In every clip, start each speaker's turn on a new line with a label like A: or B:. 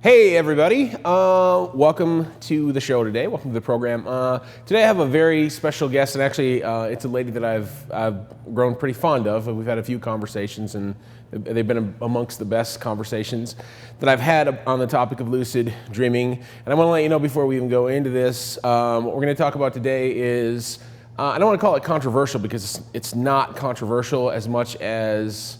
A: Hey everybody, welcome to the show today. Welcome to the program. Today I have a very special guest, and actually it's a lady that I've grown pretty fond of. We've had a few conversations, and they've been amongst the best conversations that I've had on the topic of lucid dreaming. And I want to let you know before we even go into this, what we're going to talk about today is, I don't want to call it controversial because it's not controversial as much as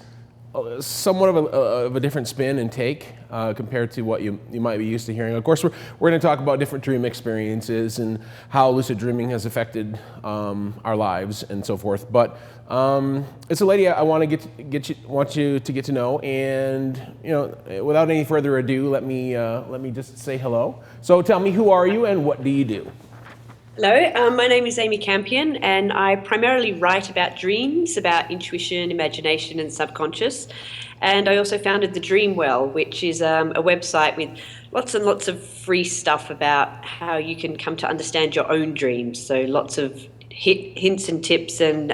A: somewhat of a different spin and take compared to what you might be used to hearing. Of course, we're going to talk about different dream experiences and how lucid dreaming has affected our lives and so forth. But it's a lady I want you to get to know, and without any further ado, let me just say hello. So tell me, who are you and what do you do?
B: Hello, my name is Amy Campion, and I primarily write about dreams, about intuition, imagination, and subconscious. And I also founded the Dream Well, which is a website with lots and lots of free stuff about how you can come to understand your own dreams. So lots of hints and tips and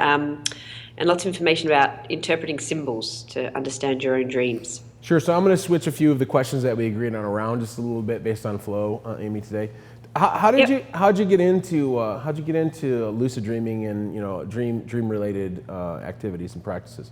B: lots of information about interpreting symbols to understand your own dreams.
A: Sure. So I'm going to switch a few of the questions that we agreed on around just a little bit based on flow, Amy, today. How'd you get into lucid dreaming and dream related activities and practices?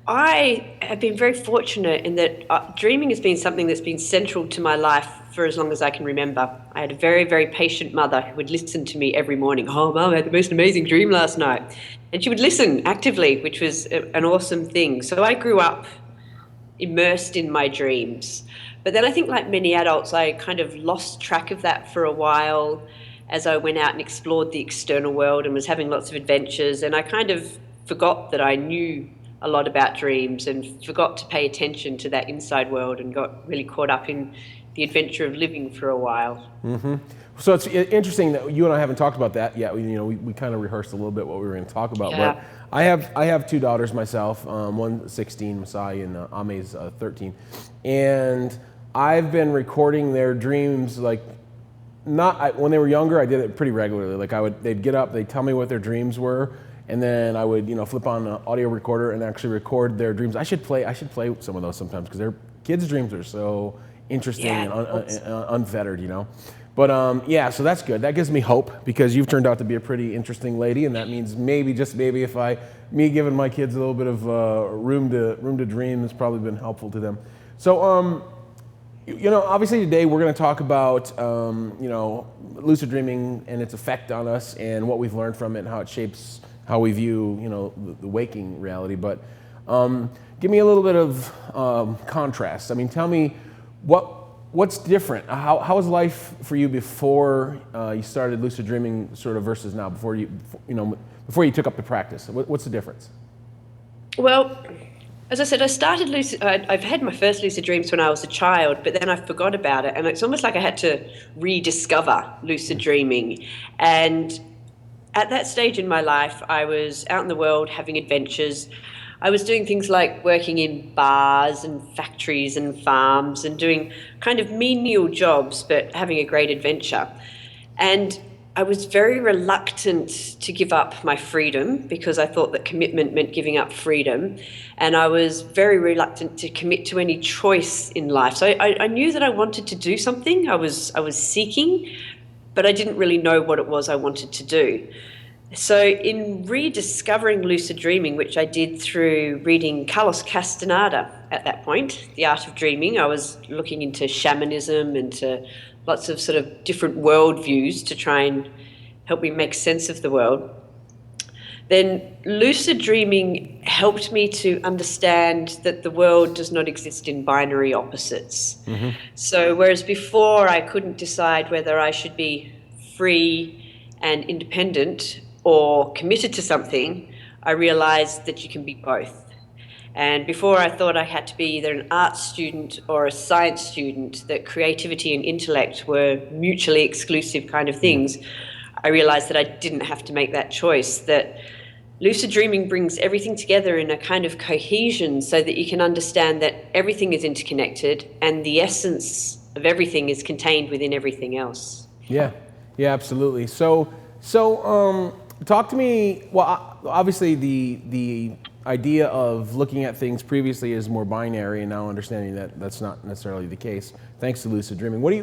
B: I have been very fortunate in that dreaming has been something that's been central to my life for as long as I can remember. I had a very, very patient mother who would listen to me every morning. Oh, Mum, I had the most amazing dream last night. And she would listen actively, which was an awesome thing. So I grew up immersed in my dreams. But then I think, like many adults, I kind of lost track of that for a while as I went out and explored the external world and was having lots of adventures. And I kind of forgot that I knew a lot about dreams and forgot to pay attention to that inside world and got really caught up in the adventure of living for a while.
A: Mm-hmm. So it's interesting that you and I haven't talked about that yet. We kind of rehearsed a little bit what we were going to talk about.
B: Yeah.
A: But I have two daughters myself. One's 16, Masai, and Ame's 13. And I've been recording their dreams when they were younger. I did it pretty regularly. They'd get up, they'd tell me what their dreams were, and then I would flip on an audio recorder and actually record their dreams. I should play some of those sometimes because their kids' dreams are so interesting and unfettered, But so that's good. That gives me hope because you've turned out to be a pretty interesting lady, and that means maybe, just maybe, if me giving my kids a little bit of room to dream has probably been helpful to them. So obviously today we're going to talk about lucid dreaming and its effect on us and what we've learned from it and how it shapes how we view the waking reality. But give me a little bit of contrast. I mean, tell me what's different. How was life for you before you started lucid dreaming, sort of, versus now, before you took up the practice? What's the difference?
B: Well, as I said, I've had my first lucid dreams when I was a child, but then I forgot about it. And it's almost like I had to rediscover lucid dreaming. And at that stage in my life, I was out in the world having adventures. I was doing things like working in bars and factories and farms and doing kind of menial jobs, but having a great adventure. And I was very reluctant to give up my freedom because I thought that commitment meant giving up freedom. And I was very reluctant to commit to any choice in life. So I knew that I wanted to do something. I was seeking, but I didn't really know what it was I wanted to do. So in rediscovering lucid dreaming, which I did through reading Carlos Castaneda at that point, The Art of Dreaming, I was looking into shamanism and to lots of sort of different worldviews to try and help me make sense of the world. Then lucid dreaming helped me to understand that the world does not exist in binary opposites. Mm-hmm. So whereas before I couldn't decide whether I should be free and independent or committed to something, I realized that you can be both. And before I thought I had to be either an art student or a science student, that creativity and intellect were mutually exclusive kind of things. I realized that I didn't have to make that choice, that lucid dreaming brings everything together in a kind of cohesion so that you can understand that everything is interconnected and the essence of everything is contained within everything else.
A: Yeah, absolutely. So talk to me. Well, obviously the idea of looking at things previously as more binary and now understanding that that's not necessarily the case, thanks to lucid dreaming. What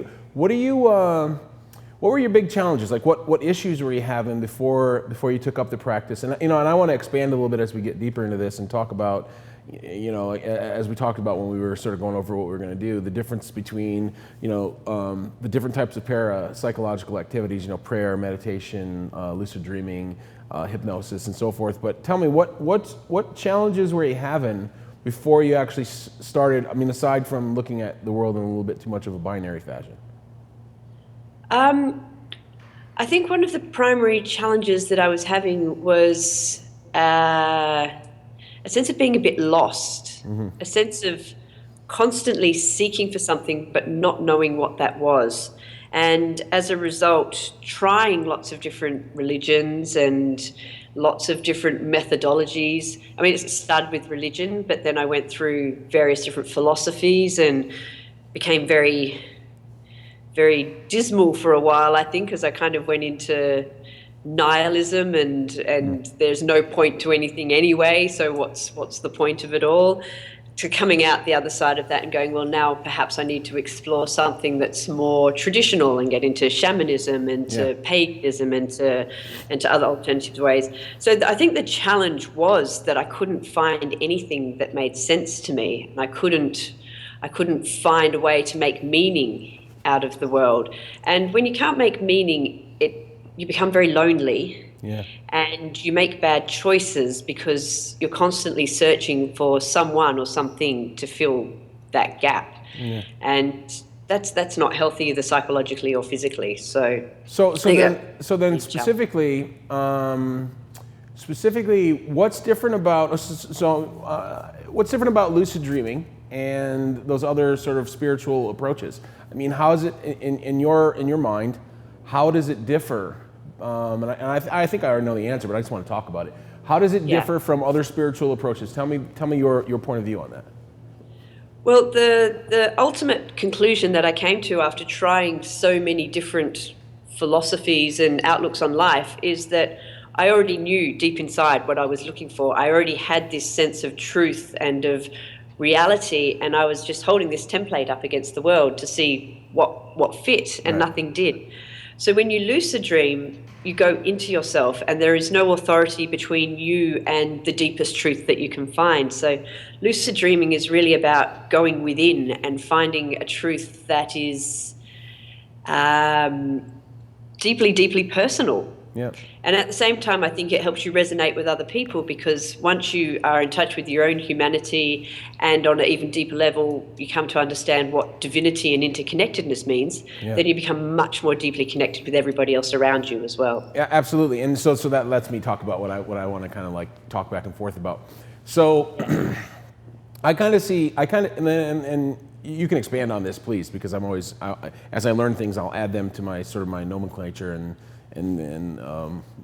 A: were your big challenges? Like what issues were you having before you took up the practice? And and I want to expand a little bit as we get deeper into this and talk about, as we talked about when we were sort of going over what we were going to do, the difference between, the different types of parapsychological activities, prayer, meditation, lucid dreaming, hypnosis, and so forth. But tell me, what challenges were you having before you actually started? I mean, aside from looking at the world in a little bit too much of a binary fashion.
B: I think one of the primary challenges that I was having was a sense of being a bit lost, a sense of constantly seeking for something but not knowing what that was. And as a result, trying lots of different religions and lots of different methodologies. I mean, it started with religion, but then I went through various different philosophies and became very dismal for a while, I think, as I kind of went into nihilism and there's no point to anything anyway, so what's the point of it all? To coming out the other side of that and going, well, now perhaps I need to explore something that's more traditional and get into shamanism and to paganism and to other alternative ways. So I think the challenge was that I couldn't find anything that made sense to me, and I couldn't find a way to make meaning out of the world. And when you can't make meaning, you become very lonely.
A: Yeah.
B: And you make bad choices because you're constantly searching for someone or something to fill that gap. Yeah. And that's not healthy either psychologically or physically. So then specifically, what's different about what's different about lucid dreaming and those other sort of spiritual approaches? I mean, how is it in your mind? How does it differ? And I think I already know the answer, but I just want to talk about it. How does it differ from other spiritual approaches? Tell me your point of view on that. Well, the ultimate conclusion that I came to after trying so many different philosophies and outlooks on life is that I already knew deep inside what I was looking for. I already had this sense of truth and of reality, and I was just holding this template up against the world to see what fit, and nothing did. So when you lucid dream, you go into yourself, and there is no authority between you and the deepest truth that you can find. So lucid dreaming is really about going within and finding a truth that is deeply, deeply personal.
A: Yeah.
B: And at the same time, I think it helps you resonate with other people, because once you are in touch with your own humanity and on an even deeper level, you come to understand what divinity and interconnectedness means, then you become much more deeply connected with everybody else around you as well.
A: Yeah, absolutely. And so that lets me talk about what I want to kind of like talk back and forth about. So and you can expand on this, please, because I'm always, as I learn things, I'll add them to my sort of my nomenclature and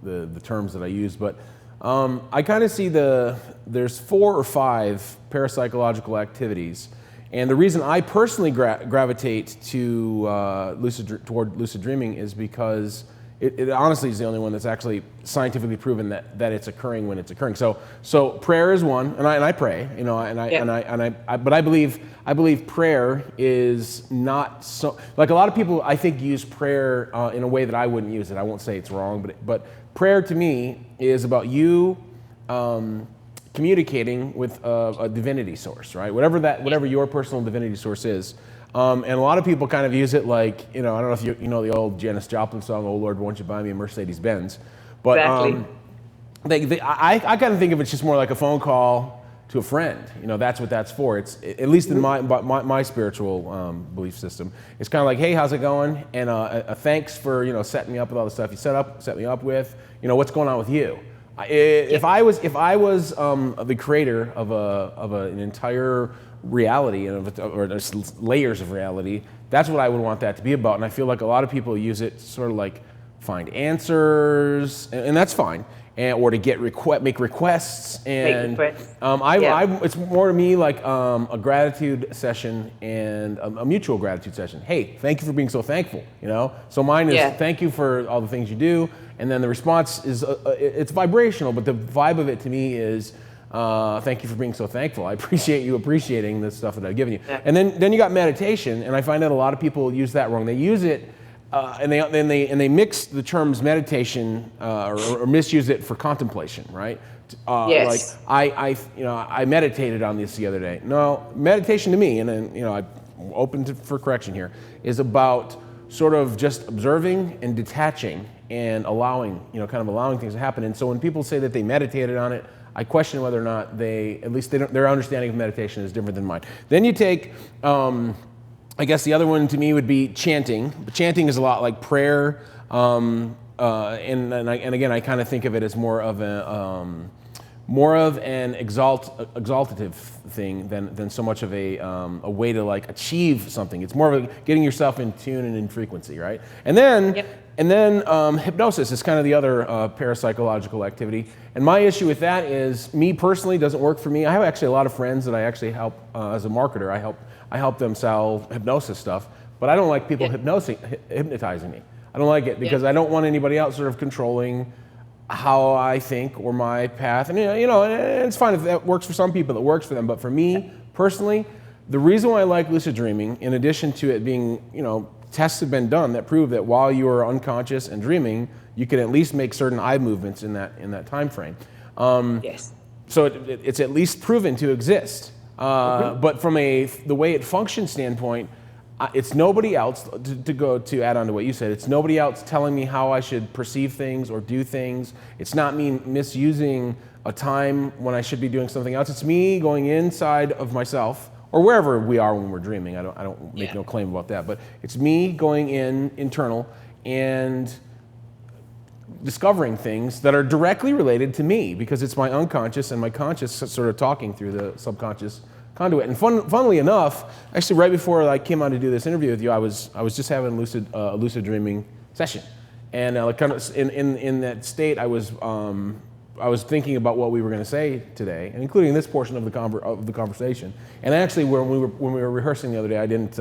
A: the terms that I use, but I kind of see there's 4 or 5 parapsychological activities, and the reason I personally gravitate to toward lucid dreaming is because it honestly is the only one that's actually scientifically proven that it's occurring when it's occurring. So prayer is one, and I pray, but I believe prayer is not so, like a lot of people I think use prayer in a way that I wouldn't use it. I won't say it's wrong, but prayer to me is about you communicating with a divinity source, right? Whatever your personal divinity source is. And a lot of people kind of use it like, I don't know if you know the old Janis Joplin song, "Oh Lord, won't you buy me a Mercedes-Benz?" But
B: exactly.
A: I kind of think of it just more like a phone call to a friend. That's what that's for. It's, at least in my spiritual belief system, it's kind of like, hey, how's it going? And a thanks for setting me up with all the stuff you set me up with. What's going on with you? If I was the creator of an entire reality or layers of reality, that's what I would want that to be about. And I feel like a lot of people use it sort of like find answers, and that's fine, or to get make requests. And it's more to me like a gratitude session and a mutual gratitude session. Hey, thank you for being so thankful. So mine is thank you for all the things you do, and then the response is it's vibrational, but the vibe of it to me is Thank you for being so thankful. I appreciate you appreciating the stuff that I've given you.
B: Yeah.
A: And then you got meditation, and I find that a lot of people use that wrong. They use it, and they mix the terms meditation or misuse it for contemplation, right?
B: Yes.
A: Like I meditated on this the other day. No, meditation to me, and then I'm open for correction here, is about sort of just observing and detaching and allowing, kind of allowing things to happen. And so when people say that they meditated on it, I question whether or not their understanding of meditation is different than mine. Then you take, I guess the other one to me would be chanting. But chanting is a lot like prayer, and again, I kind of think of it as more of an exaltative thing than so much of a way to like achieve something. It's more of a getting yourself in tune and in frequency, right? And then hypnosis is kind of the other parapsychological activity. And my issue with that is, me personally, doesn't work for me. I have actually a lot of friends that I actually help as a marketer. I help them sell hypnosis stuff, but I don't like people hypnotizing me. I don't like it because I don't want anybody else sort of controlling how I think or my path. And it's fine if that works for some people, it works for them. But for me personally, the reason why I like lucid dreaming, in addition to it being, tests have been done that prove that while you are unconscious and dreaming, you can at least make certain eye movements in that time frame.
B: Yes.
A: So it's at least proven to exist. But from the way it functions standpoint, it's nobody else, to add on to what you said, it's nobody else telling me how I should perceive things or do things. It's not me misusing a time when I should be doing something else. It's me going inside of myself, or wherever we are when we're dreaming. I don't make no claim about that, but it's me going internal and discovering things that are directly related to me, because it's my unconscious and my conscious sort of talking through the subconscious conduit. And funnily enough, actually right before I came on to do this interview with you, I was just having a lucid dreaming session, and kind of in that state, I was thinking about what we were going to say today, and including this portion of the conversation. And actually, when we were rehearsing the other day, I didn't.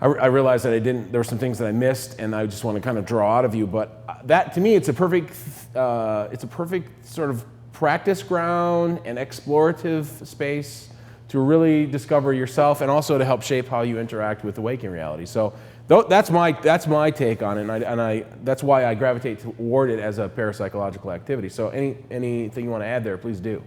A: I realized that there were some things that I missed, and I just want to kind of draw out of you. But that, to me, it's a perfect sort of practice ground and explorative space to really discover yourself, and also to help shape how you interact with the waking reality. So that's my take on it, and that's why I gravitate toward it as a parapsychological activity. So anything you want to add there, please do.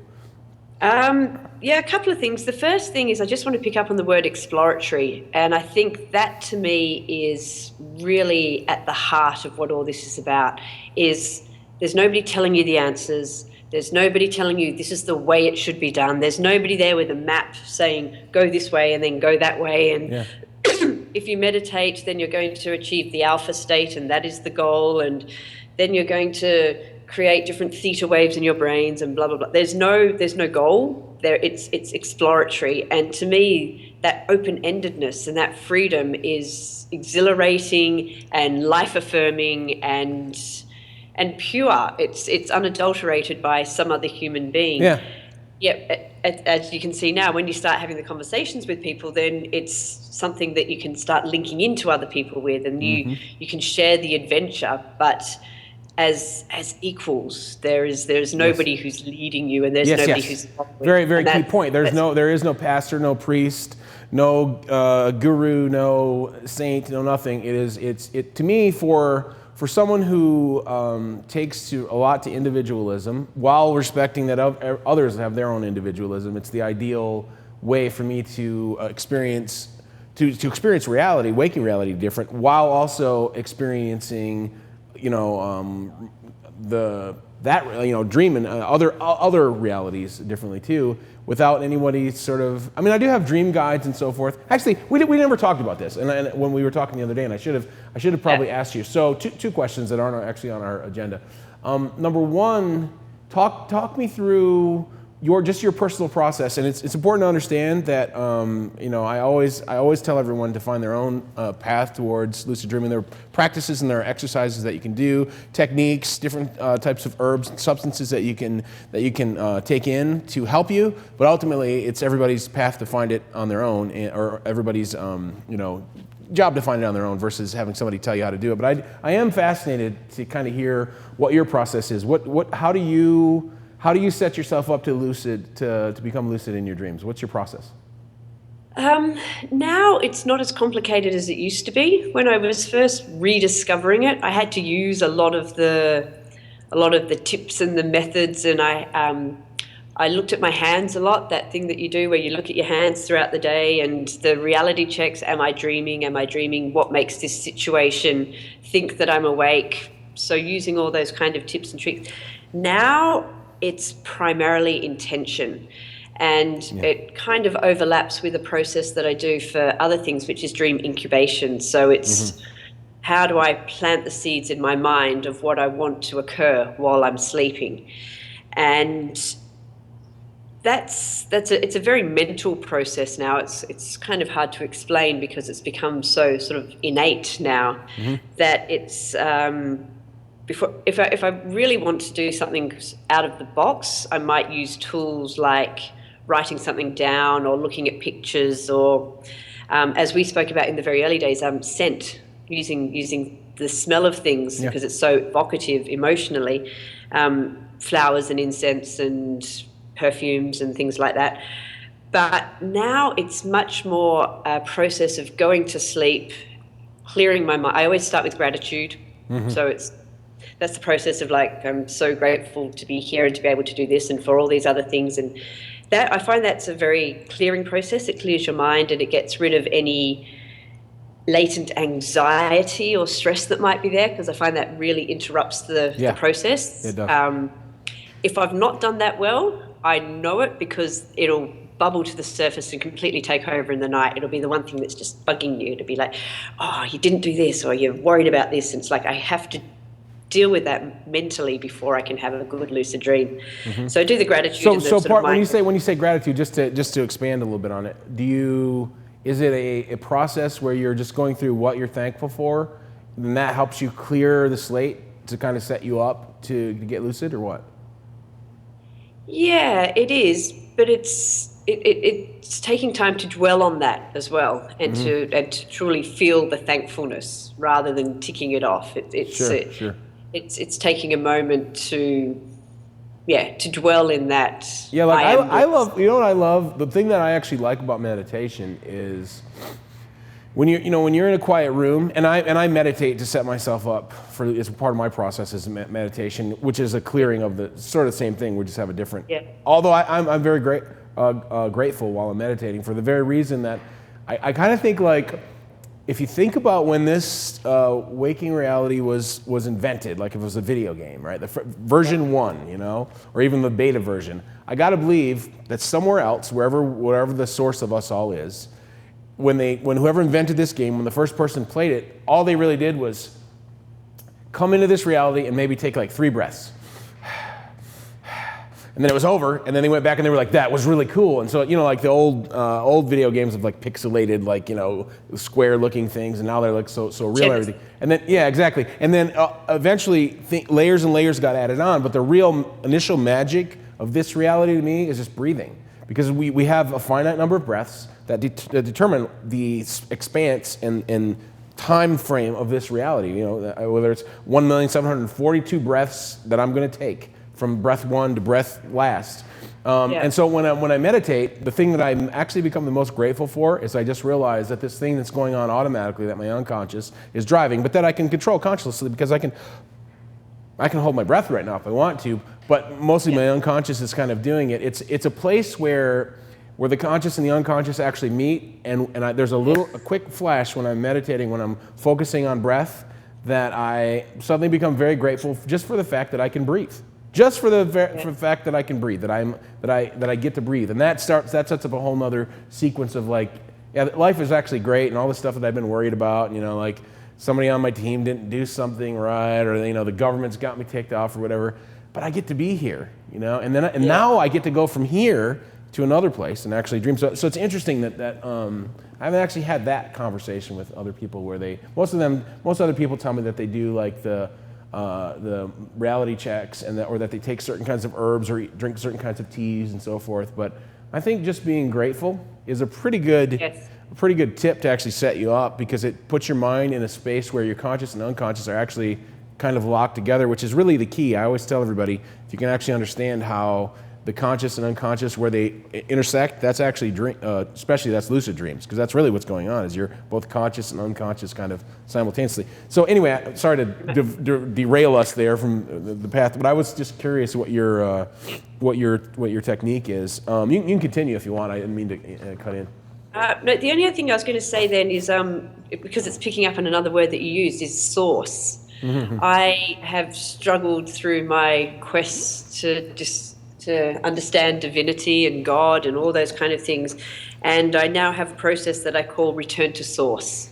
B: A couple of things. The first thing is I just want to pick up on the word exploratory, and I think that to me is really at the heart of what all this is about. Is there's nobody telling you the answers. There's nobody telling you this is the way it should be done. There's nobody there with a map saying go this way and then go that way. And if you meditate, then you're going to achieve the alpha state, and that is the goal. And then you're going to create different theta waves in your brains and blah blah blah. There's no goal there. It's exploratory, and to me, that open-endedness and that freedom is exhilarating and life-affirming and pure. It's unadulterated by some other human being. As you can see now, when you start having the conversations with people, then it's something that you can start linking into other people with, and you can share the adventure, but as equals. There is nobody who's leading you, and there's nobody who's following.
A: Very key point. There is no pastor, no priest, no guru, no saint, no nothing. It to me, for someone who takes a lot to individualism while respecting that others have their own individualism, it's the ideal way for me to experience reality, waking reality different, while also experiencing dreaming other realities differently too, without anybody sort of. I mean, I do have dream guides and so forth. Actually, we never talked about this, and when we were talking the other day, and I should have probably asked you. So two questions that aren't actually on our agenda. Number one, talk me through your personal process, and it's important to understand that I always tell everyone to find their own path towards lucid dreaming. There are practices and there are exercises that you can do, techniques, different types of herbs and substances that you can take in to help you. But ultimately, it's everybody's path to find it on their own, or everybody's job to find it on their own versus having somebody tell you how to do it. But I am fascinated to kind of hear what your process is. How do you set yourself up to become lucid in your dreams? What's your process?
B: Now it's not as complicated as it used to be. When I was first rediscovering it, I had to use a lot of the tips and the methods, and I looked at my hands a lot. That thing that you do where you look at your hands throughout the day, and the reality checks. Am I dreaming? Am I dreaming? What makes this situation think that I'm awake? So using all those kind of tips and tricks. Now it's primarily intention. And it kind of overlaps with a process that I do for other things, which is dream incubation. So it's how do I plant the seeds in my mind of what I want to occur while I'm sleeping? And it's a very mental process now. It's kind of hard to explain because it's become so sort of innate now that it's if I really want to do something out of the box, I might use tools like writing something down or looking at pictures, or as we spoke about in the very early days, scent, using the smell of things because it's so evocative emotionally, flowers and incense and perfumes and things like that. But now it's much more a process of going to sleep, clearing my mind. I always start with gratitude. So that's the process of like, I'm so grateful to be here and to be able to do this and for all these other things. And that, I find that's a very clearing process. It clears your mind and it gets rid of any latent anxiety or stress that might be there, because I find that really interrupts the process.
A: It does.
B: If I've not done that well, I know it because it'll bubble to the surface and completely take over in the night. It'll be the one thing that's just bugging you. It'll be like, oh, you didn't do this, or you're worried about this. And it's like I have to deal with that mentally before I can have a good lucid dream. So I do the gratitude.
A: When you say gratitude, just to expand a little bit on it, is it a process where you're just going through what you're thankful for, and that helps you clear the slate to kind of set you up to get lucid, or what?
B: Yeah, it is, but it's taking time to dwell on that as well, and to truly feel the thankfulness rather than ticking it off. It's taking a moment to dwell in that.
A: Yeah, like I love, you know what I love? The thing that I actually like about meditation is when you're in a quiet room, and I meditate to set myself up for, it's part of my process is meditation, which is a clearing of the sort of same thing. We just have a different. Yeah. Although I'm very grateful while I'm meditating for the very reason that I kind of think like, if you think about when this waking reality was invented, like if it was a video game, right? The version 1, or even the beta version, I got to believe that somewhere else, wherever the source of us all is, when whoever invented this game, when the first person played it, all they really did was come into this reality and maybe take like 3 breaths. And then it was over, and then they went back and they were like, that was really cool. And so, like the old video games of like pixelated, like, square looking things, and now they're like so real and everything. And then, yeah, exactly. And then eventually layers and layers got added on, but the real initial magic of this reality to me is just breathing. Because we have a finite number of breaths that determine the expanse and time frame of this reality. Whether it's 1,742 breaths that I'm going to take from breath 1 to breath last. And so when I meditate, the thing that I actually become the most grateful for is I just realize that this thing that's going on automatically, that my unconscious is driving, but that I can control consciously because I can hold my breath right now if I want to, but mostly my unconscious is kind of doing it. It's a place where the conscious and the unconscious actually meet, and there's a quick flash when I'm meditating, when I'm focusing on breath, that I suddenly become very grateful just for the fact that I can breathe. Just for the fact that I can breathe, that I get to breathe, and that sets up a whole nother sequence of like, life is actually great, and all the stuff that I've been worried about, like somebody on my team didn't do something right, or the government's got me kicked off or whatever, but I get to be here, and now I get to go from here to another place and actually dream. So it's interesting that I haven't actually had that conversation with other people where most other people tell me that they do like the reality checks or that they take certain kinds of herbs or drink certain kinds of teas and so forth. But I think just being grateful is a pretty good tip to actually set you up, because it puts your mind in a space where your conscious and unconscious are actually kind of locked together, which is really the key. I always tell everybody, if you can actually understand how the conscious and unconscious, where they intersect, that's actually especially that's lucid dreams, because that's really what's going on, is you're both conscious and unconscious kind of simultaneously. So anyway, sorry to derail us there from the path, but I was just curious what your technique is. You can continue if you want. I didn't mean to cut in.
B: No, the only other thing I was going to say then is, because it's picking up on another word that you used, is source. I have struggled through my quest to understand divinity and God and all those kind of things, and I now have a process that I call return to source.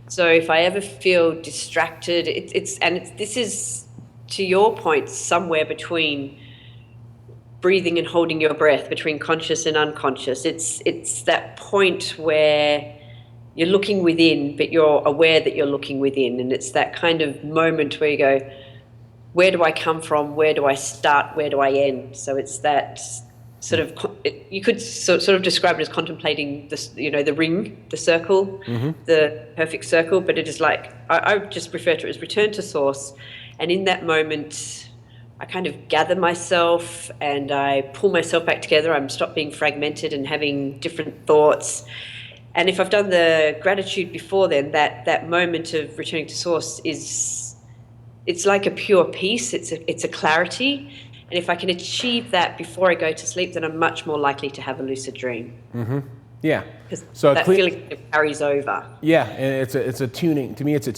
B: So if I ever feel distracted, this is, to your point, somewhere between breathing and holding your breath, between conscious and unconscious. It's that point where you're looking within, but you're aware that you're looking within, and it's that kind of moment where you go, where do I come from? Where do I start? Where do I end? So it's that sort of, you could sort of describe it as contemplating this, the ring, the circle, the perfect circle, but it is like, I just refer to it as return to source. And in that moment, I kind of gather myself and I pull myself back together. I'm stop being fragmented and having different thoughts. And if I've done the gratitude before then, that moment of returning to source it's like a pure peace. It's a clarity. And if I can achieve that before I go to sleep, then I'm much more likely to have a lucid dream.
A: Yeah.
B: Because
A: So
B: that feeling carries over.
A: Yeah, and it's a tuning. To me, it's a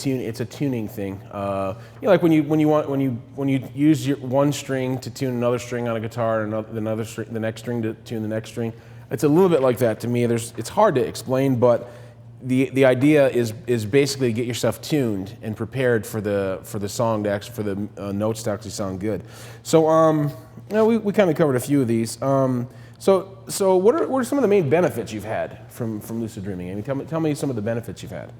A: tuning thing. Like when you use your one string to tune another string on a guitar, and the next string to tune the next string. It's a little bit like that to me. It's hard to explain, but the idea is basically get yourself tuned and prepared for the song to actually, for the notes to actually sound good. So we kind of covered a few of these. So what are some of the main benefits you've had from lucid dreaming? Amy, tell me some of the benefits you've had.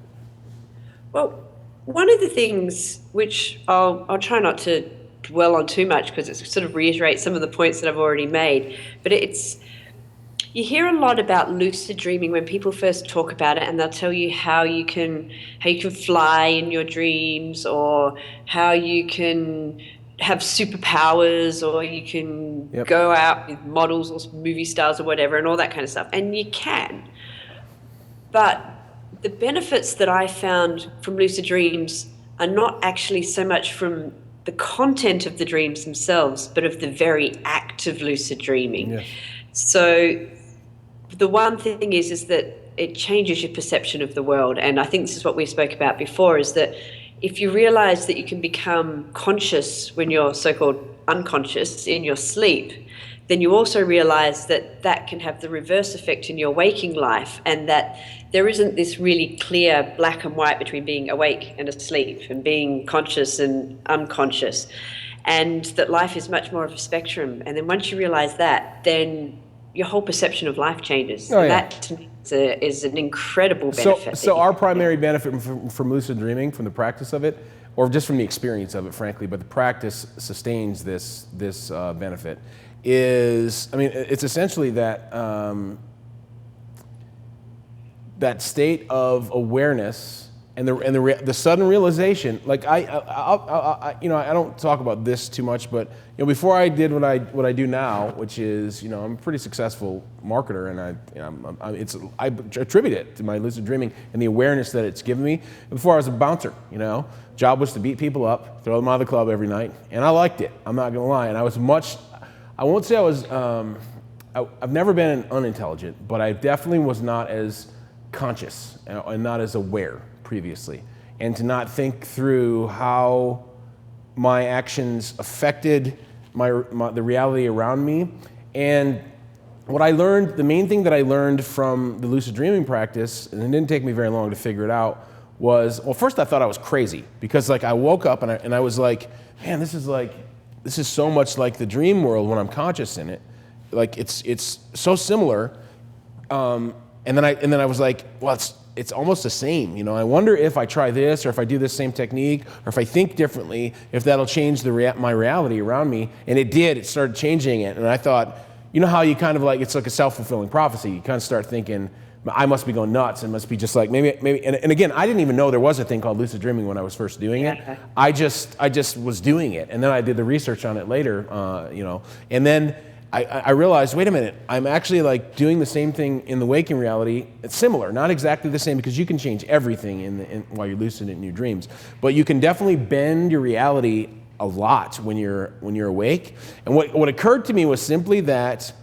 B: Well, one of the things which I'll try not to dwell on too much because it sort of reiterates some of the points that I've already made, but you hear a lot about lucid dreaming when people first talk about it, and they'll tell you how you can fly in your dreams, or how you can have superpowers, or you can go out with models or movie stars or whatever, and all that kind of stuff. And you can. But the benefits that I found from lucid dreams are not actually so much from the content of the dreams themselves, but of the very act of lucid dreaming. Yes. So the one thing is that it changes your perception of the world. And I think this is what we spoke about before, is that if you realize that you can become conscious when you're so-called unconscious in your sleep, then you also realize that can have the reverse effect in your waking life, and that there isn't this really clear black and white between being awake and asleep and being conscious and unconscious, and that life is much more of a spectrum. And then once you realize that, then your whole perception of life changes.
A: Oh, yeah.
B: That to me is an incredible benefit.
A: So our primary benefit from lucid dreaming, from the practice of it, or just from the experience of it, frankly, but the practice sustains this benefit, is, it's essentially that that state of awareness and the sudden realization. Like I don't talk about this too much, but before I did what I do now, which is I'm a pretty successful marketer, and I attribute it to my lucid dreaming and the awareness that it's given me. Before I was a bouncer, job was to beat people up, throw them out of the club every night, and I liked it. I'm not gonna lie, and I won't say I was. I've never been unintelligent, but I definitely was not as conscious and not as aware previously, and to not think through how my actions affected the reality around me. And what I learned, the main thing that I learned from the lucid dreaming practice, and it didn't take me very long to figure it out, was, well, first I thought I was crazy, because I woke up and I was like, man, this is so much like the dream world when I'm conscious in it. Like it's so similar. And then I was like, well, it's almost the same. I wonder if I try this, or if I do this same technique, or if I think differently, if that'll change my reality around me. And it did. It started changing it. And I thought, you know how you kind of like, it's like a self-fulfilling prophecy. You kind of start thinking, I must be going nuts. It must be just like maybe. And again, I didn't even know there was a thing called lucid dreaming when I was first doing it. I just was doing it, and then I did the research on it later, and then I realized, wait a minute, I'm actually like doing the same thing in the waking reality. It's similar, not exactly the same, because you can change everything while you're lucid in your dreams, but you can definitely bend your reality a lot when you're awake. And what occurred to me was simply that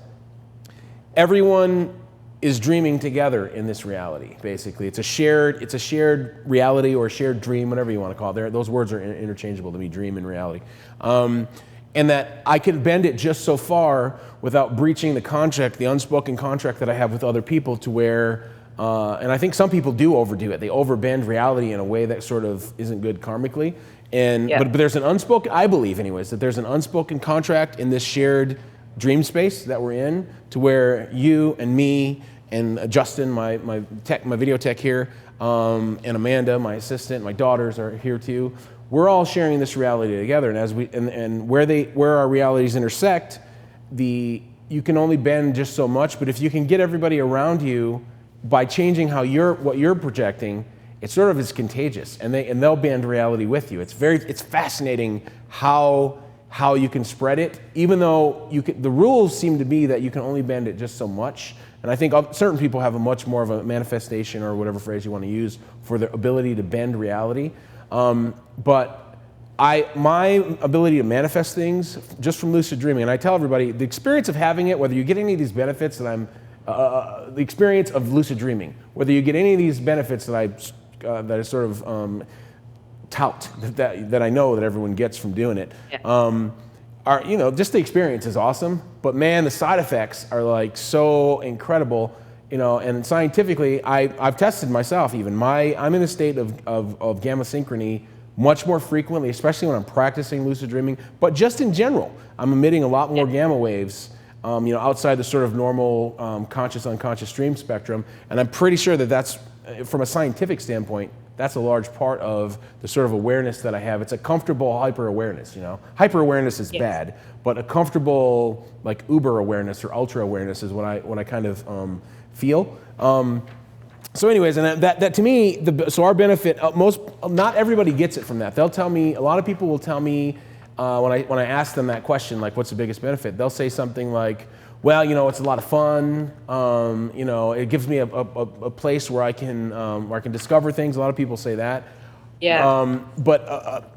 A: everyone is dreaming together in this reality. Basically, it's a shared reality or a shared dream, whatever you want to call it. Those words are interchangeable to me, dream and reality. And that I can bend it just so far without breaching the contract, the unspoken contract that I have with other people, to where, and I think some people do overdo it. They overbend reality in a way that sort of isn't good karmically. But there's an unspoken, I believe anyways, that there's an unspoken contract in this shared dream space that we're in, to where you and me and Justin, my video tech here, and Amanda, my assistant, my daughters are here too. We're all sharing this reality together, and as where our realities intersect, you can only bend just so much. But if you can get everybody around you by changing what you're projecting, it sort of is contagious, and they'll bend reality with you. It's fascinating how you can spread it, even though the rules seem to be that you can only bend it just so much. And I think certain people have a much more of a manifestation, or whatever phrase you want to use, for their ability to bend reality. But my ability to manifest things just from lucid dreaming, and I tell everybody, the experience of having it, whether you get any of these benefits that the experience of lucid dreaming, whether you get any of these benefits that I sort of tout, that I know that everyone gets from doing it, just the experience is awesome. But man, the side effects are like so incredible. And scientifically, I've tested myself even. I'm in a state of gamma synchrony much more frequently, especially when I'm practicing lucid dreaming, but just in general, I'm emitting a lot more gamma waves, outside the sort of normal conscious, unconscious dream spectrum. And I'm pretty sure that's, from a scientific standpoint, that's a large part of the sort of awareness that I have. It's a comfortable hyper-awareness, Hyper-awareness is bad, but a comfortable, like, uber-awareness or ultra-awareness is what I kind of feel. So anyways, and that to me, so our benefit, not everybody gets it from that. They'll tell me, a lot of people will tell me, when I ask them that question, like, what's the biggest benefit? They'll say something like, well, it's a lot of fun. It gives me a place where I can discover things. A lot of people say that. Yeah. But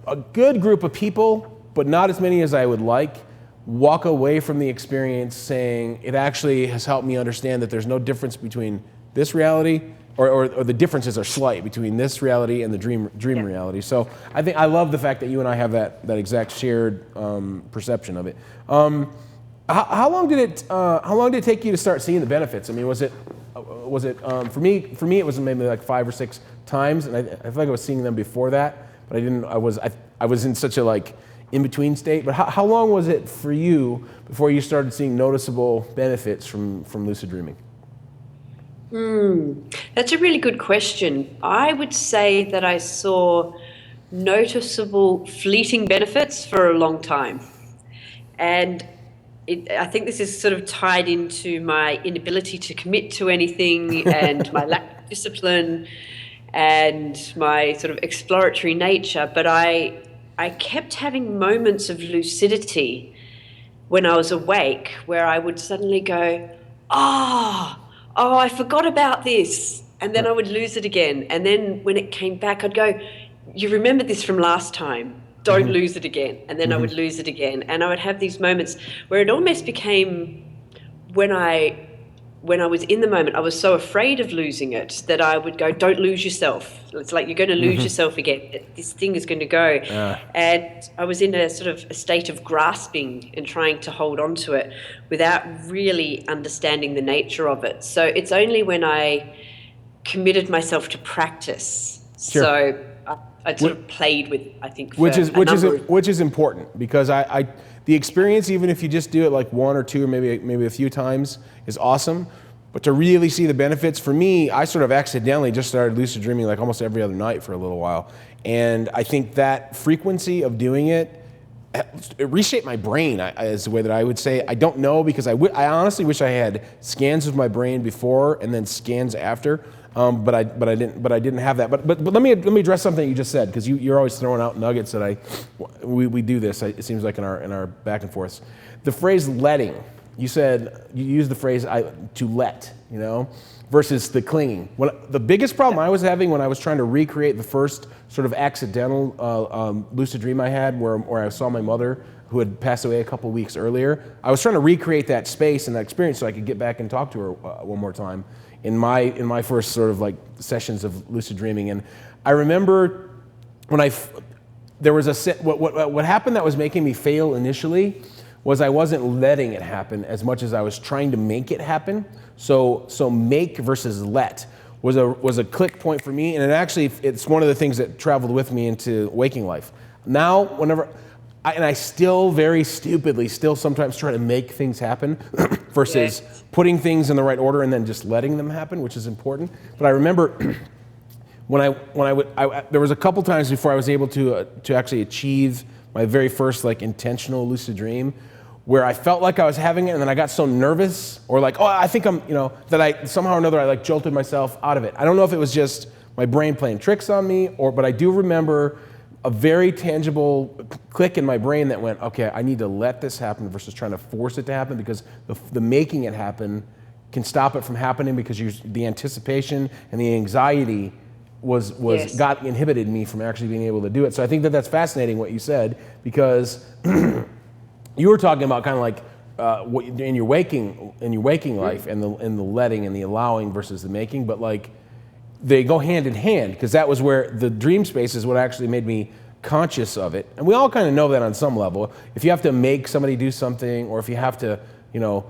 A: a good group of people, but not as many as I would like, walk away from the experience saying it actually has helped me understand that there's no difference between this reality, or the differences are slight between this reality and the dream reality. So I love the fact that you and I have that exact shared perception of it. How long did it take you to start seeing the benefits? I mean, was it for me it was maybe like 5 or 6 times, and I feel like I was seeing them before that, but I was in such a like in-between state. But how long was it for you before you started seeing noticeable benefits from lucid dreaming?
B: That's a really good question. I would say that I saw noticeable fleeting benefits for a long time. And I think this is sort of tied into my inability to commit to anything and my lack of discipline and my sort of exploratory nature. But I kept having moments of lucidity when I was awake where I would suddenly go, oh, I forgot about this. And then I would lose it again. And then when it came back, I'd go, you remember this from last time. Don't lose it again. And then I would lose it again. And I would have these moments where it almost became, when I was in the moment, I was so afraid of losing it that I would go, don't lose yourself. It's like, you're going to lose yourself again. This thing is going to go. And I was in a sort of a state of grasping and trying to hold on to it without really understanding the nature of it. So it's only when I committed myself to practice.
A: Sure.
B: So I sort of played with, I think,
A: which is important, because the experience, even if you just do it like 1 or 2 or maybe a few times, is awesome. But to really see the benefits, for me, I sort of accidentally just started lucid dreaming like almost every other night for a little while, and I think that frequency of doing it it reshaped my brain, is the way that I would say. I don't know, because I honestly wish I had scans of my brain before and then scans after, but I didn't have that. But let me address something you just said, because you're always throwing out nuggets that we do this. It seems like in our back and forths. The phrase letting, you used the phrase to let, versus the clinging. The biggest problem I was having when I was trying to recreate the first sort of accidental lucid dream I had, where I saw my mother, who had passed away a couple weeks earlier, I was trying to recreate that space and that experience so I could get back and talk to her one more time in my first sort of like sessions of lucid dreaming. And I remember when there was what happened that was making me fail initially was I wasn't letting it happen as much as I was trying to make it happen. So make versus let was a click point for me, and it's one of the things that traveled with me into waking life. Now, whenever I still very stupidly still sometimes try to make things happen versus putting things in the right order and then just letting them happen, which is important. But I remember there was a couple times before I was able to actually achieve my very first like intentional lucid dream, where I felt like I was having it, and then I got so nervous, or like, I think I'm, that I somehow or another I like jolted myself out of it. I don't know if it was just my brain playing tricks on me, but I do remember a very tangible click in my brain that went, okay, I need to let this happen versus trying to force it to happen, because the making it happen can stop it from happening, because the anticipation and the anxiety got inhibited me from actually being able to do it. So I think that's fascinating what you said, because you were talking about kind of like in your waking life and the letting and the allowing versus the making, but like they go hand in hand, because that was where the dream space is what actually made me conscious of it. And we all kind of know that on some level. If you have to make somebody do something, or if you have to, you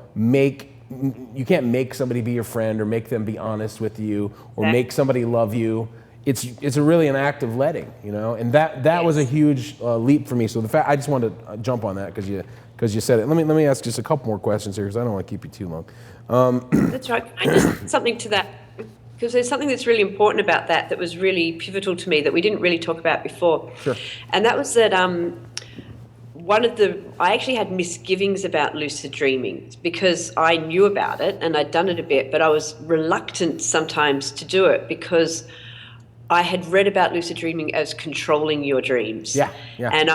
A: can't make somebody be your friend or make them be honest with you or make somebody love you. It's really an act of letting, and that was a huge leap for me. So I just wanted to jump on that because you said it. Let me ask just a couple more questions here, because I don't want to keep you too long.
B: That's right. I just something to that, because there's something that's really important about that was really pivotal to me that we didn't really talk about before.
A: Sure.
B: And that was that I actually had misgivings about lucid dreaming, because I knew about it and I'd done it a bit, but I was reluctant sometimes to do it because I had read about lucid dreaming as controlling your dreams.
A: Yeah.
B: And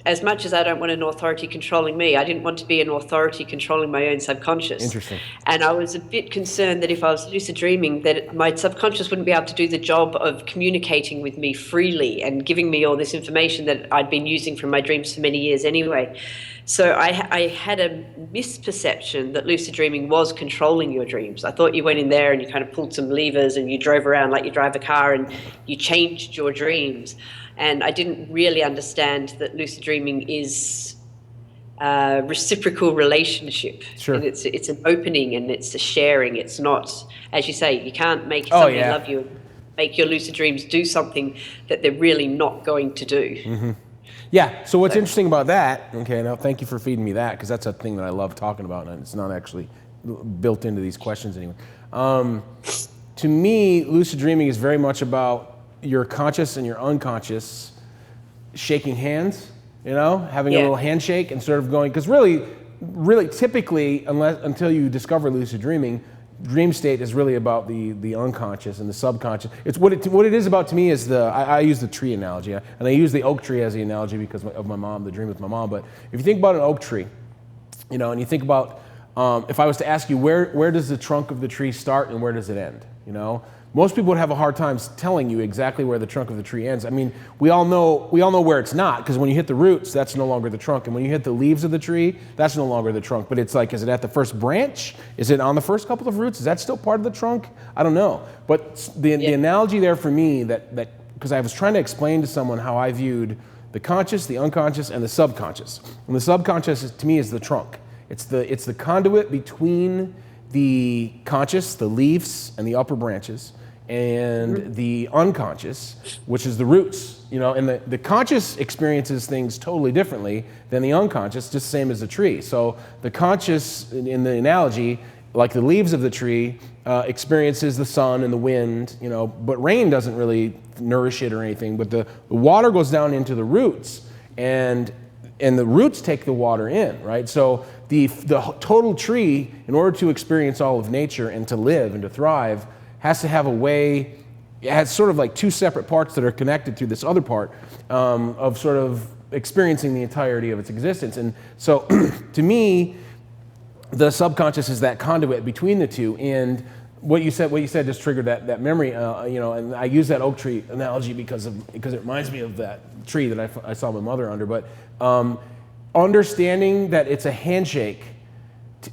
B: as much as I don't want an authority controlling me, I didn't want to be an authority controlling my own subconscious.
A: Interesting.
B: And I was a bit concerned that if I was lucid dreaming, that my subconscious wouldn't be able to do the job of communicating with me freely and giving me all this information that I'd been using from my dreams for many years anyway. So I had a misperception that lucid dreaming was controlling your dreams. I thought you went in there and you kind of pulled some levers and you drove around like you drive a car and you changed your dreams. And I didn't really understand that lucid dreaming is a reciprocal relationship.
A: Sure.
B: And it's an opening and it's a sharing. It's not, as you say, you can't make somebody love you, make your lucid dreams do something that they're really not going to do.
A: Mm-hmm. Yeah, so what's interesting about that, okay, now thank you for feeding me that, because that's a thing that I love talking about, and it's not actually built into these questions anymore. To me, lucid dreaming is very much about your conscious and your unconscious shaking hands, having a little handshake and sort of going, because really typically, until you discover lucid dreaming, dream state is really about the unconscious and the subconscious. It's what it is about to me is I use the tree analogy, and I use the oak tree as the analogy because of my mom, the dream with my mom. But if you think about an oak tree, and you think about if I was to ask you where does the trunk of the tree start and where does it end, most people would have a hard time telling you exactly where the trunk of the tree ends. I mean, we all know where it's not, because when you hit the roots, that's no longer the trunk. And when you hit the leaves of the tree, that's no longer the trunk. But it's like, is it at the first branch? Is it on the first couple of roots? Is that still part of the trunk? I don't know. But the analogy there for me, that because I was trying to explain to someone how I viewed the conscious, the unconscious, and the subconscious. And the subconscious, to me, is the trunk. It's the conduit between the conscious, the leaves, and the upper branches, and the unconscious, which is the roots, and the conscious experiences things totally differently than the unconscious, just the same as the tree. So the conscious, in the analogy, like the leaves of the tree, experiences the sun and the wind, but rain doesn't really nourish it or anything, but the water goes down into the roots, and the roots take the water in, right? So the total tree, in order to experience all of nature and to live and to thrive, has to have a way. It has sort of like two separate parts that are connected through this other part of sort of experiencing the entirety of its existence. And so, to me, the subconscious is that conduit between the two. And what you said just triggered that memory, and I use that oak tree analogy because it reminds me of that tree that I saw my mother under. But understanding that it's a handshake.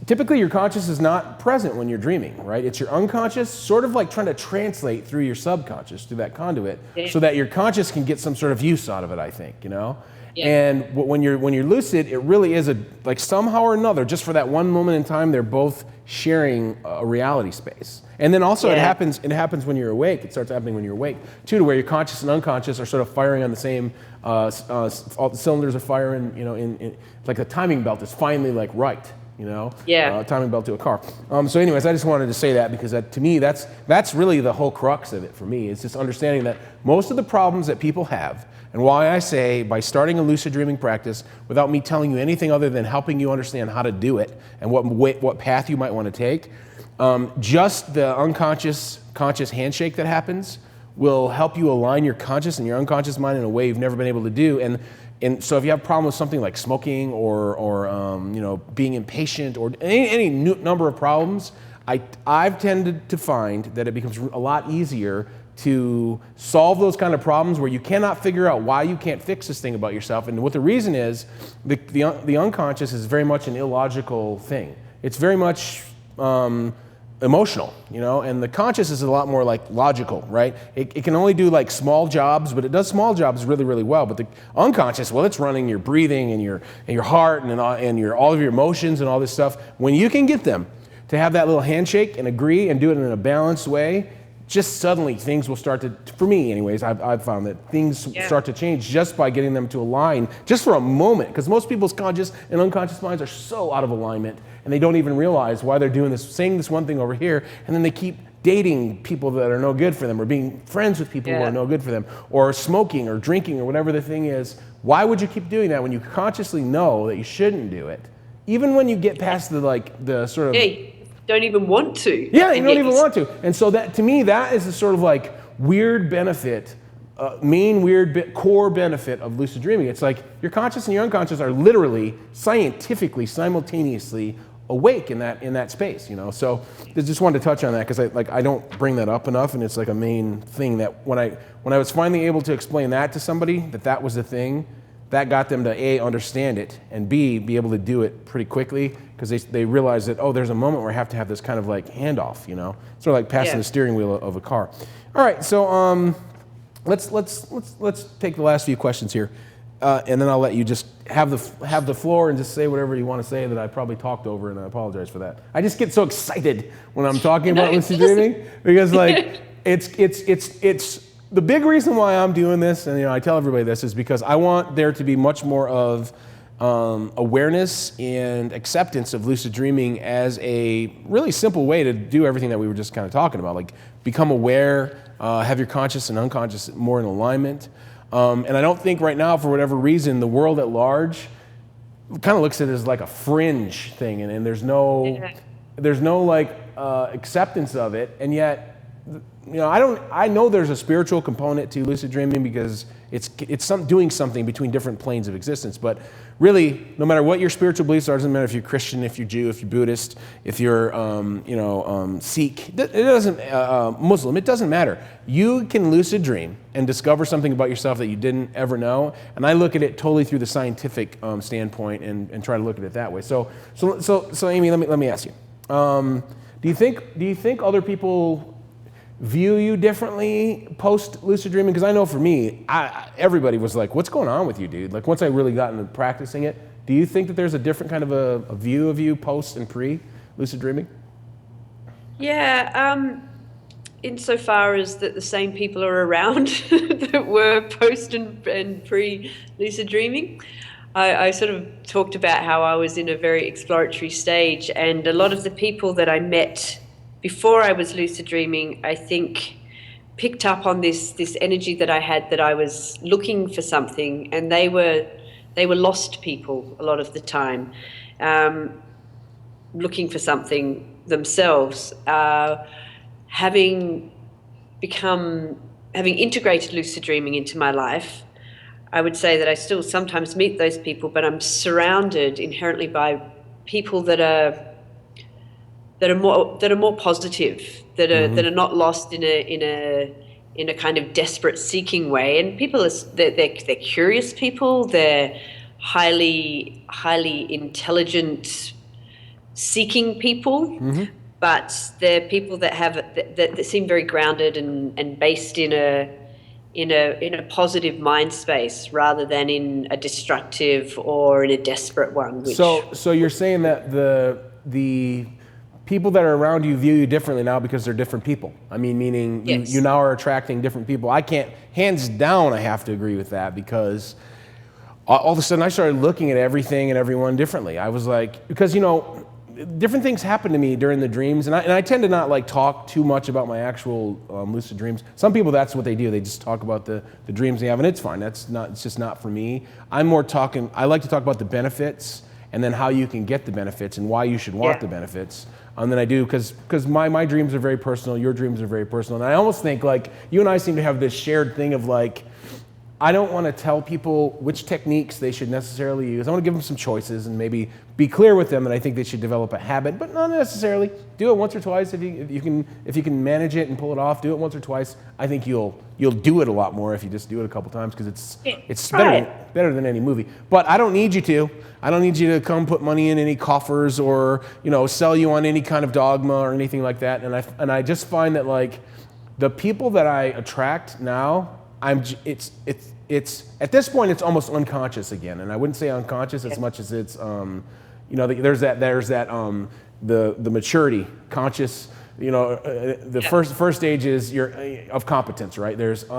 A: Typically, your conscious is not present when you're dreaming, right? It's your unconscious, sort of like trying to translate through your subconscious, through that conduit, so that your conscious can get some sort of use out of it, I think, Yeah. And when you're lucid, it really is like somehow or another, just for that one moment in time, they're both sharing a reality space. And then also it happens when you're awake. It starts happening when you're awake, too, to where your conscious and unconscious are sort of firing on the same, all the cylinders are firing, in like the timing belt is finally like right. Timing belt to a car. So anyways, I just wanted to say that because to me, that's really the whole crux of it for me. It's just understanding that most of the problems that people have, and why I say by starting a lucid dreaming practice, without me telling you anything other than helping you understand how to do it and what path you might want to take, just the conscious handshake that happens will help you align your conscious and your unconscious mind in a way you've never been able to do. And so if you have a problem with something like smoking or being impatient or any number of problems, I've tended to find that it becomes a lot easier to solve those kind of problems where you cannot figure out why you can't fix this thing about yourself. And what the reason is, the unconscious is very much an illogical thing. It's very much emotional, and the conscious is a lot more like logical, right? It can only do like small jobs, but it does small jobs really, really well. But the unconscious, well, it's running your breathing and your heart and all of your emotions and all this stuff. When you can get them to have that little handshake and agree and do it in a balanced way, just suddenly things will start to, for me anyways, I've found that things start to change just by getting them to align just for a moment. Because most people's conscious and unconscious minds are so out of alignment and they don't even realize why they're doing this, saying this one thing over here, and then they keep dating people that are no good for them or being friends with people who are no good for them or smoking or drinking or whatever the thing is. Why would you keep doing that when you consciously know that you shouldn't do it? Even when you get past the sort of...
B: don't even want to.
A: Yeah, you don't even want to. And so that, to me, that is a sort of like weird benefit, core benefit of lucid dreaming. It's like your conscious and your unconscious are literally scientifically simultaneously awake in that space. So I just wanted to touch on that because I don't bring that up enough, and it's like a main thing that when I was finally able to explain that to somebody, that was the thing, that got them to A, understand it, and B, be able to do it pretty quickly because they realize that, there's a moment where I have to have this kind of like handoff, sort of like passing the steering wheel of a car. All right, so let's take the last few questions here, and then I'll let you just have the floor and just say whatever you want to say that I probably talked over, and I apologize for that. I just get so excited when I'm talking about lucid dreaming because like it's the big reason why I'm doing this, and I tell everybody this, is because I want there to be much more of awareness and acceptance of lucid dreaming as a really simple way to do everything that we were just kind of talking about, like become aware, have your conscious and unconscious more in alignment. And I don't think right now, for whatever reason, the world at large kind of looks at it as like a fringe thing, and there's no like acceptance of it, and yet. I know there's a spiritual component to lucid dreaming because it's doing something between different planes of existence. But really, no matter what your spiritual beliefs are, it doesn't matter if you're Christian, if you're Jew, if you're Buddhist, if you're Sikh, it doesn't Muslim. It doesn't matter. You can lucid dream and discover something about yourself that you didn't ever know. And I look at it totally through the scientific standpoint and try to look at it that way. So Amy, let me ask you. Do you think other people view you differently post lucid dreaming? Because I know for me, everybody was like, "What's going on with you, dude?" Like once I really got into practicing it, do you think that there's a different kind of a view of you post and pre lucid dreaming?
B: Yeah, insofar as that the same people are around that were post and pre lucid dreaming. I sort of talked about how I was in a very exploratory stage, and a lot of the people that I met before I was lucid dreaming, I think, picked up on this energy that I had, that I was looking for something, and they were they were lost people a lot of the time, looking for something themselves. Having integrated lucid dreaming into my life, I would say that I still sometimes meet those people, but I'm surrounded inherently by people that are more positive, that are not lost in a kind of desperate seeking way. And people they're curious people. They're highly intelligent seeking people. But they're people that that seem very grounded and based in a positive mind space rather than in a destructive or in a desperate one.
A: So you're saying that the people that are around you view you differently now because they're different people. I mean, meaning
B: Yes.
A: you now are attracting different people. I can't, hands down, I have to agree with that, because all of a sudden I started looking at everything and everyone differently. I was like, because different things happen to me during the dreams, and I tend to not like talk too much about my actual lucid dreams. Some people, that's what they do. They just talk about the dreams they have, and it's fine. It's just not for me. I like to talk about the benefits and then how you can get the benefits and why you should want the benefits. And then I do, because my dreams are very personal, your dreams are very personal. And I almost think like you and I seem to have this shared thing of like, I don't want to tell people which techniques they should necessarily use. I want to give them some choices and maybe be clear with them that I think they should develop a habit, but not necessarily. Do it once or twice if you can manage it and pull it off. Do it once or twice. I think you'll do it a lot more if you just do it a couple times, because it's better than any movie. But I don't need you to. I don't need you to come put money in any coffers or sell you on any kind of dogma or anything like that. And I just find that like the people that I attract now, it's at this point it's almost unconscious again, and I wouldn't say unconscious as much as it's there's that the maturity conscious. The first stage is of competence, right?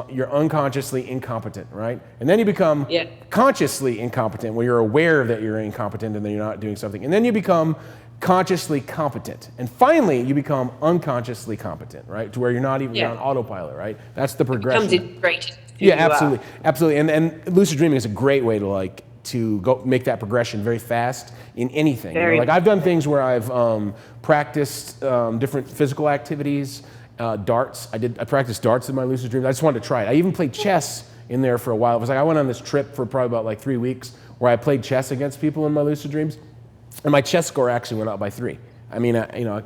A: You're unconsciously incompetent, right? And then you become consciously incompetent, where you're aware that you're incompetent and then you're not doing something, and then you become consciously competent, and finally you become unconsciously competent, right? To where you're not even on autopilot, right? That's the progression.
B: It becomes integrated.
A: Absolutely. And lucid dreaming is a great way to go make that progression very fast in anything. Like I've done things where I've practiced different physical activities, darts. I practiced darts in my lucid dreams. I just wanted to try it. I even played chess in there for a while. It was like I went on this trip for probably about like 3 weeks where I played chess against people in my lucid dreams. And my chess score actually went up by 3. I mean,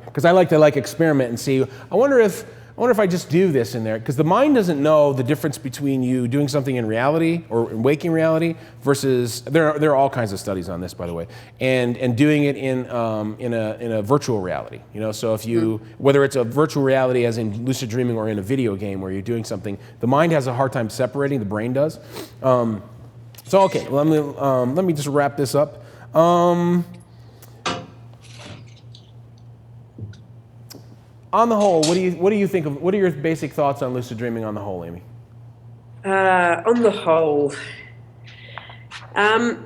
A: because I like to experiment and see. I wonder if I just do this in there, because the mind doesn't know the difference between you doing something in reality or in waking reality versus there are all kinds of studies on this, by the way, and doing it in a virtual reality. So if whether it's a virtual reality as in lucid dreaming or in a video game where you're doing something, the mind has a hard time separating. The brain does. So okay, let me just wrap this up. On the whole, what do you think of? What are your basic thoughts on lucid dreaming on the whole, Amy?
B: On the whole, I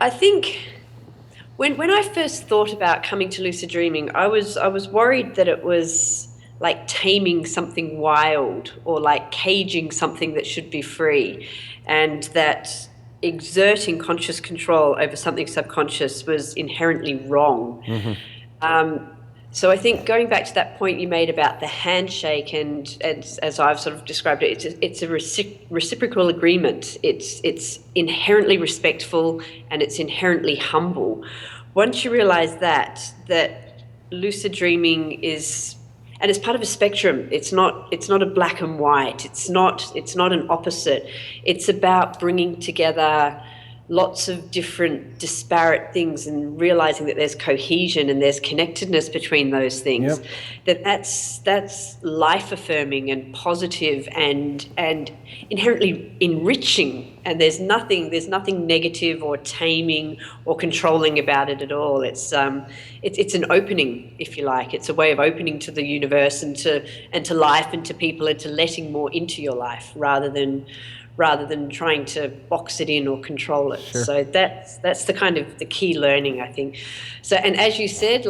B: think when I first thought about coming to lucid dreaming, I was worried that it was like taming something wild or like caging something that should be free, and that exerting conscious control over something subconscious was inherently wrong. So I think going back to that point you made about the handshake, and as I've sort of described it, it's a reciprocal agreement. It's inherently respectful and it's inherently humble. Once you realize that lucid dreaming is, and it's part of a spectrum. It's not a black and white. It's not an opposite. It's about bringing together lots of different disparate things and realizing that there's cohesion and there's connectedness between those things. That's life affirming and positive and inherently enriching. And there's nothing negative or taming or controlling about it at all. It's an opening, if you like. It's a way of opening to the universe and to life and to people and to letting more into your life rather than trying to box it in or control it. Sure. So that's the kind of the key learning, I think. So, and as you said,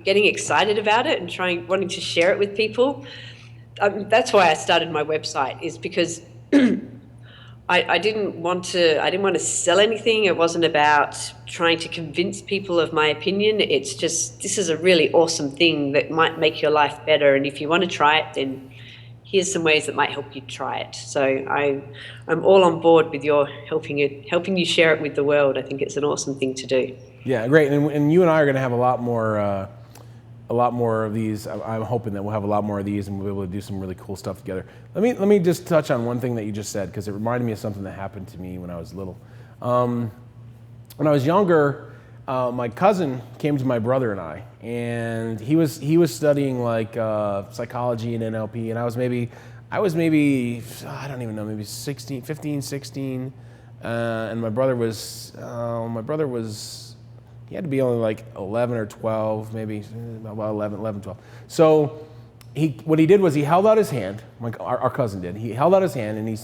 B: getting excited about it and wanting to share it with people. That's why I started my website, is because I didn't want to sell anything. It wasn't about trying to convince people of my opinion. It's just, this is a really awesome thing that might make your life better. And if you want to try it, then here's some ways that might help you try it. So I'm all on board with your helping you share it with the world. I think it's an awesome thing to do.
A: Yeah, great. And you and I are going to have a lot more of these. I'm hoping that we'll have a lot more of these, and we'll be able to do some really cool stuff together. Let me just touch on one thing that you just said, because it reminded me of something that happened to me when I was little. When I was younger, my cousin came to my brother and I, and he was studying like psychology and NLP, and I was maybe I don't even know, maybe 15, 16, and my brother was he had to be only like 11 or 12, maybe about 11, 12. So what he did was he held out his hand. Our cousin did. He held out his hand, and he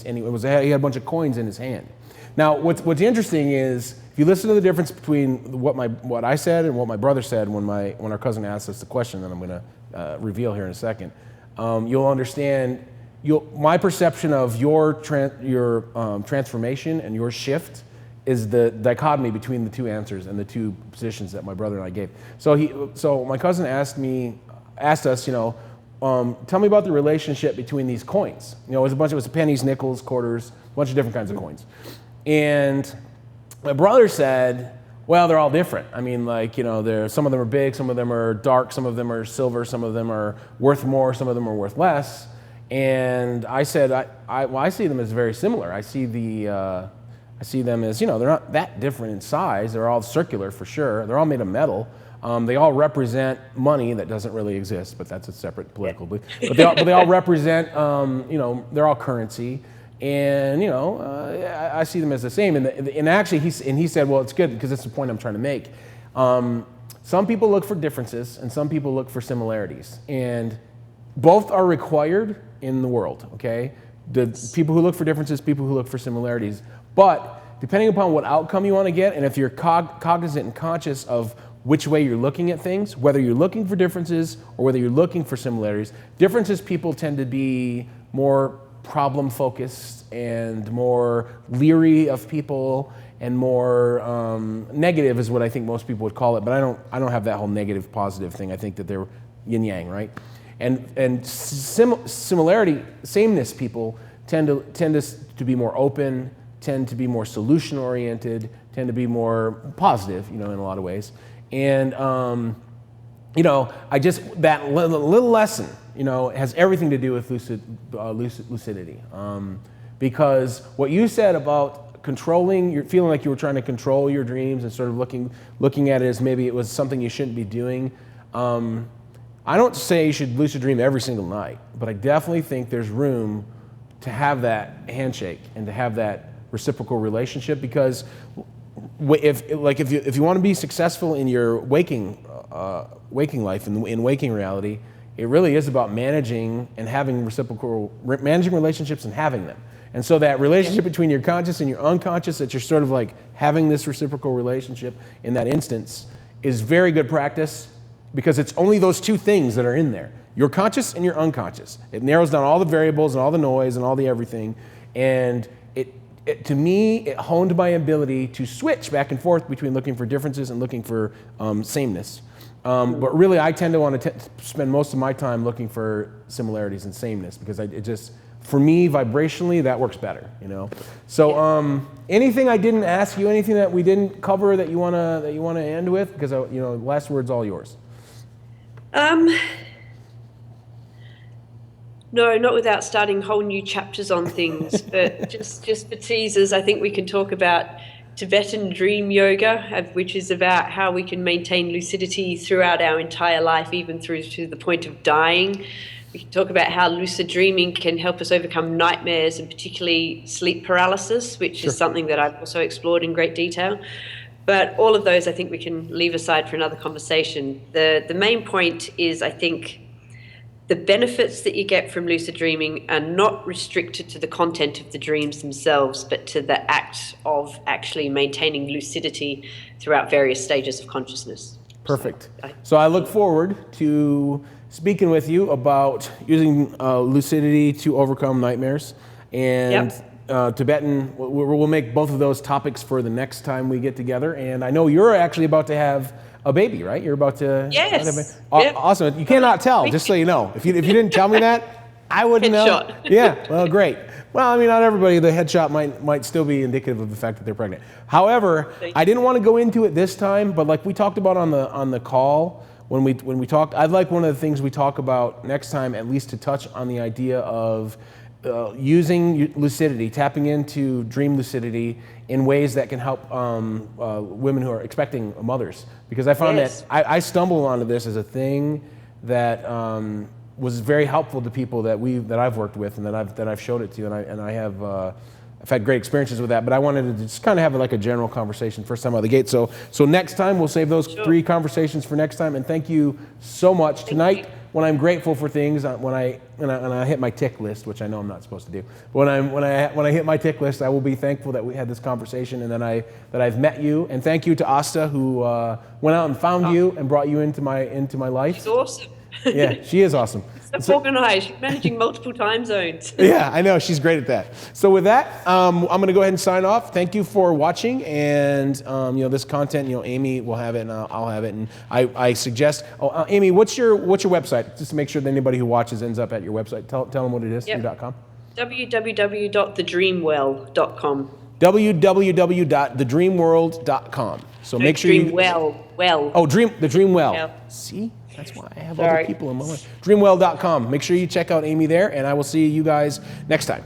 A: had a bunch of coins in his hand. Now, what's interesting is if you listen to the difference between what I said and what my brother said when our cousin asked us the question that I'm going to reveal here in a second, you'll understand. My perception of your transformation and your shift is the dichotomy between the two answers and the two positions that my brother and I gave. So my cousin asked us, tell me about the relationship between these coins. It was pennies, nickels, quarters, a bunch of different kinds of coins. And my brother said, well, they're all different. I mean, some of them are big, some of them are dark, some of them are silver, some of them are worth more, some of them are worth less. And I said, I see them as very similar. I see them as, they're not that different in size. They're all circular for sure. They're all made of metal. They all represent money that doesn't really exist, but that's a separate political belief. But they all represent, they're all currency. And, I see them as the same. And actually, he said, well, it's good because that's the point I'm trying to make. Some people look for differences and some people look for similarities. And both are required in the world, okay? The people who look for differences, people who look for similarities. But depending upon what outcome you want to get, and if you're cognizant and conscious of which way you're looking at things, whether you're looking for differences or whether you're looking for similarities, differences people tend to be more problem-focused and more leery of people and more negative is what I think most people would call it. But I don't have that whole negative positive thing. I think that they're yin-yang, right? And sameness people tend to be more open, tend to be more solution-oriented, tend to be more positive, in a lot of ways. And, that little lesson, has everything to do with lucidity. Because what you said about controlling, you're feeling like you were trying to control your dreams and sort of looking at it as maybe it was something you shouldn't be doing. I don't say you should lucid dream every single night, but I definitely think there's room to have that handshake and to have that reciprocal relationship, because if you want to be successful in your waking life, in waking reality, it really is about managing relationships and having them. And so that relationship between your conscious and your unconscious, that you're sort of like having this reciprocal relationship in that instance, is very good practice, because it's only those two things that are in there. Your conscious and your unconscious. It narrows down all the variables and all the noise and all the everything. And to me, it honed my ability to switch back and forth between looking for differences and looking for sameness. But really, I tend to want to spend most of my time looking for similarities and sameness, because for me, vibrationally, that works better, So, anything I didn't ask you, anything that we didn't cover that you wanna end with, because last word's all yours.
B: No, not without starting whole new chapters on things. But just for teasers, I think we can talk about Tibetan dream yoga, which is about how we can maintain lucidity throughout our entire life, even through to the point of dying. We can talk about how lucid dreaming can help us overcome nightmares, and particularly sleep paralysis, which is something that I've also explored in great detail. But all of those, I think we can leave aside for another conversation. The main point is, I think, the benefits that you get from lucid dreaming are not restricted to the content of the dreams themselves, but to the act of actually maintaining lucidity throughout various stages of consciousness.
A: Perfect. So I look forward to speaking with you about using lucidity to overcome nightmares. and
B: Yep.
A: Tibetan. We'll make both of those topics for the next time we get together. And I know you're actually about to have a baby, right? You're about to.
B: Yes. Yep.
A: Awesome. You cannot tell, just so you know. If you didn't tell me that, I wouldn't know.
B: Headshot.
A: Yeah. Well, great. Well, I mean, not everybody. The headshot might still be indicative of the fact that they're pregnant. However, I didn't want to go into it this time, but like we talked about on the call when we talked, I'd like one of the things we talk about next time, at least to touch on the idea of using lucidity, tapping into dream lucidity in ways that can help women who are expecting mothers. Because I found
B: Yes.
A: that I stumbled onto this as a thing that was very helpful to people that I've worked with and that I've showed it to, and I have. I've had great experiences with that, but I wanted to just kind of have like a general conversation first time out of the gate. So next time we'll save those 3 conversations for next time. And thank you so much tonight. When I'm grateful for things, when I hit my tick list, which I know I'm not supposed to do, but when I hit my tick list, I will be thankful that we had this conversation and that I've met you. And thank you to Asta who went out and found you and brought you into my life.
B: It's awesome.
A: Yeah, she is awesome.
B: So organized. She's managing multiple time zones.
A: Yeah, I know. She's great at that. So with that, I'm going to go ahead and sign off. Thank you for watching. And, this content, Amy will have it and I'll have it. And I suggest, Amy, what's your website? Just to make sure that anybody who watches ends up at your website. Tell them what it is,
B: Yep.
A: .com.
B: www.thedreamwell.com.
A: www.thedreamworld.com. So make sure you...
B: Well.
A: Oh, the Dream Well.
B: Yeah.
A: See? That's why I have
B: Sorry.
A: other people in my life. Dreamwell.com. Make sure you check out Amy there, and I will see you guys next time.